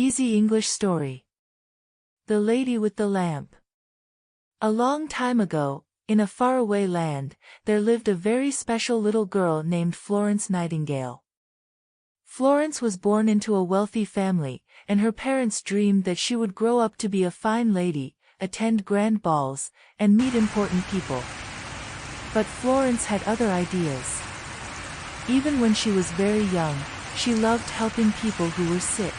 Easy English Story. The Lady with the Lamp. A long time ago, in a faraway land, there lived a very special little girl named Florence Nightingale. Florence was born into a wealthy family, and her parents dreamed that she would grow up to be a fine lady, attend grand balls, and meet important people. But Florence had other ideas. Even when she was very young, she loved helping people who were sick.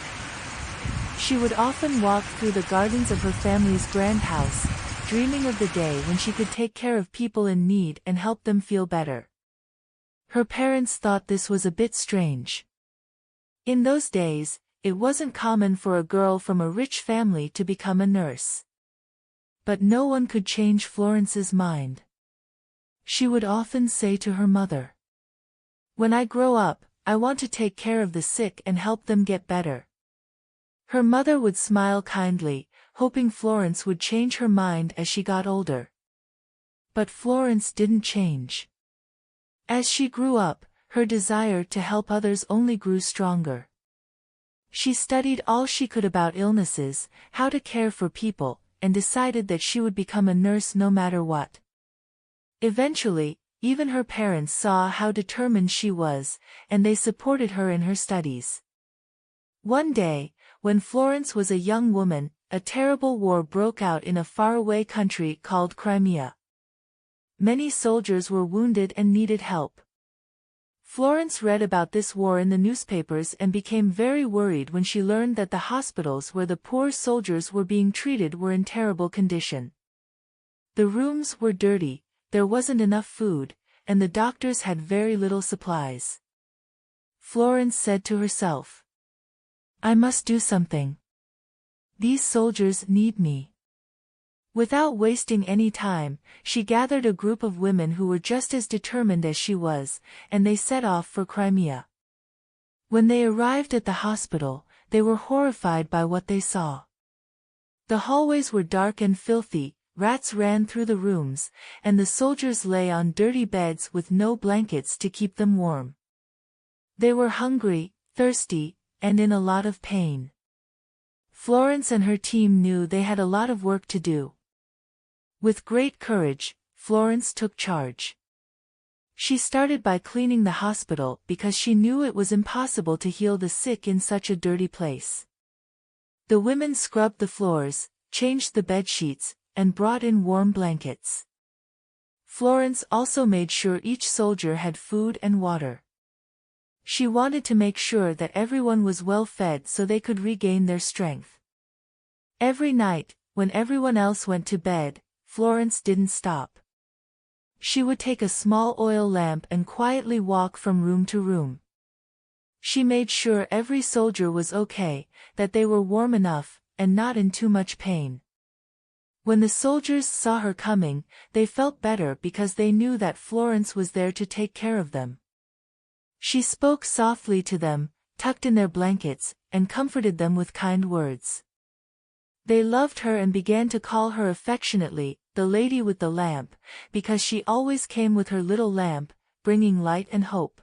She would often walk through the gardens of her family's grand house, dreaming of the day when she could take care of people in need and help them feel better. Her parents thought this was a bit strange. In those days, it wasn't common for a girl from a rich family to become a nurse. But no one could change Florence's mind. She would often say to her mother, "When I grow up, I want to take care of the sick and help them get better." Her mother would smile kindly, hoping Florence would change her mind as she got older. But Florence didn't change. As she grew up, her desire to help others only grew stronger. She studied all she could about illnesses, how to care for people, and decided that she would become a nurse no matter what. Eventually, even her parents saw how determined she was, and they supported her in her studies. One day, when Florence was a young woman, a terrible war broke out in a faraway country called Crimea. Many soldiers were wounded and needed help. Florence read about this war in the newspapers and became very worried when she learned that the hospitals where the poor soldiers were being treated were in terrible condition. The rooms were dirty, there wasn't enough food, and the doctors had very little supplies. Florence said to herself, "I must do something. These soldiers need me." Without wasting any time, she gathered a group of women who were just as determined as she was, and they set off for Crimea. When they arrived at the hospital, they were horrified by what they saw. The hallways were dark and filthy, rats ran through the rooms, and the soldiers lay on dirty beds with no blankets to keep them warm. They were hungry, thirsty, and in a lot of pain. Florence and her team knew they had a lot of work to do. With great courage, Florence took charge. She started by cleaning the hospital because she knew it was impossible to heal the sick in such a dirty place. The women scrubbed the floors, changed the bed sheets, and brought in warm blankets. Florence also made sure each soldier had food and water. She wanted to make sure that everyone was well fed so they could regain their strength. Every night, when everyone else went to bed, Florence didn't stop. She would take a small oil lamp and quietly walk from room to room. She made sure every soldier was okay, that they were warm enough, and not in too much pain. When the soldiers saw her coming, they felt better because they knew that Florence was there to take care of them. She spoke softly to them, tucked in their blankets, and comforted them with kind words. They loved her and began to call her affectionately, the Lady with the Lamp, because she always came with her little lamp, bringing light and hope.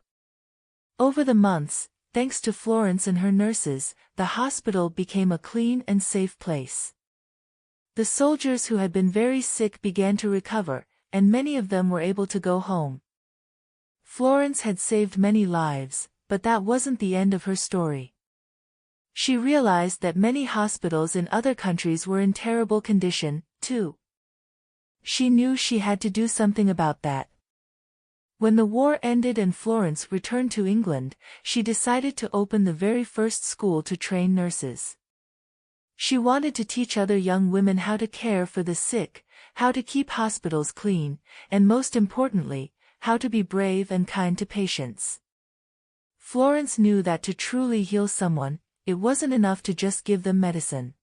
Over the months, thanks to Florence and her nurses, the hospital became a clean and safe place. The soldiers who had been very sick began to recover, and many of them were able to go home. Florence had saved many lives, but that wasn't the end of her story. She realized that many hospitals in other countries were in terrible condition, too. She knew she had to do something about that. When the war ended and Florence returned to England, she decided to open the very first school to train nurses. She wanted to teach other young women how to care for the sick, how to keep hospitals clean, and most importantly, how to be brave and kind to patients. Florence knew that to truly heal someone, it wasn't enough to just give them medicine.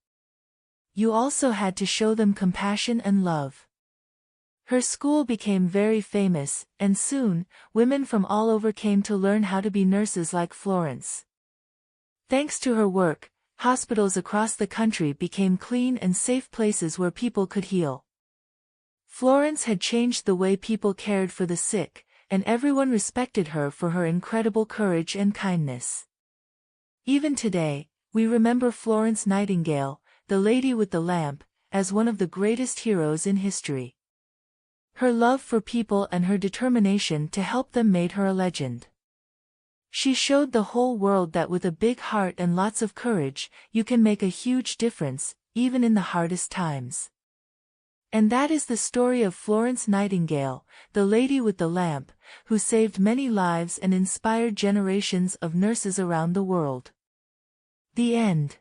You also had to show them compassion and love. Her school became very famous, and soon, women from all over came to learn how to be nurses like Florence. Thanks to her work, hospitals across the country became clean and safe places where people could heal. Florence had changed the way people cared for the sick, and everyone respected her for her incredible courage and kindness. Even today, We remember Florence Nightingale, the lady with the lamp, as one of the greatest heroes in history. Her love for people and her determination to help them made her a legend. She showed the whole world that with a big heart and lots of courage, you can make a huge difference, even in the hardest times. And that is the story of Florence Nightingale, the lady with the lamp, who saved many lives and inspired generations of nurses around the world. The end.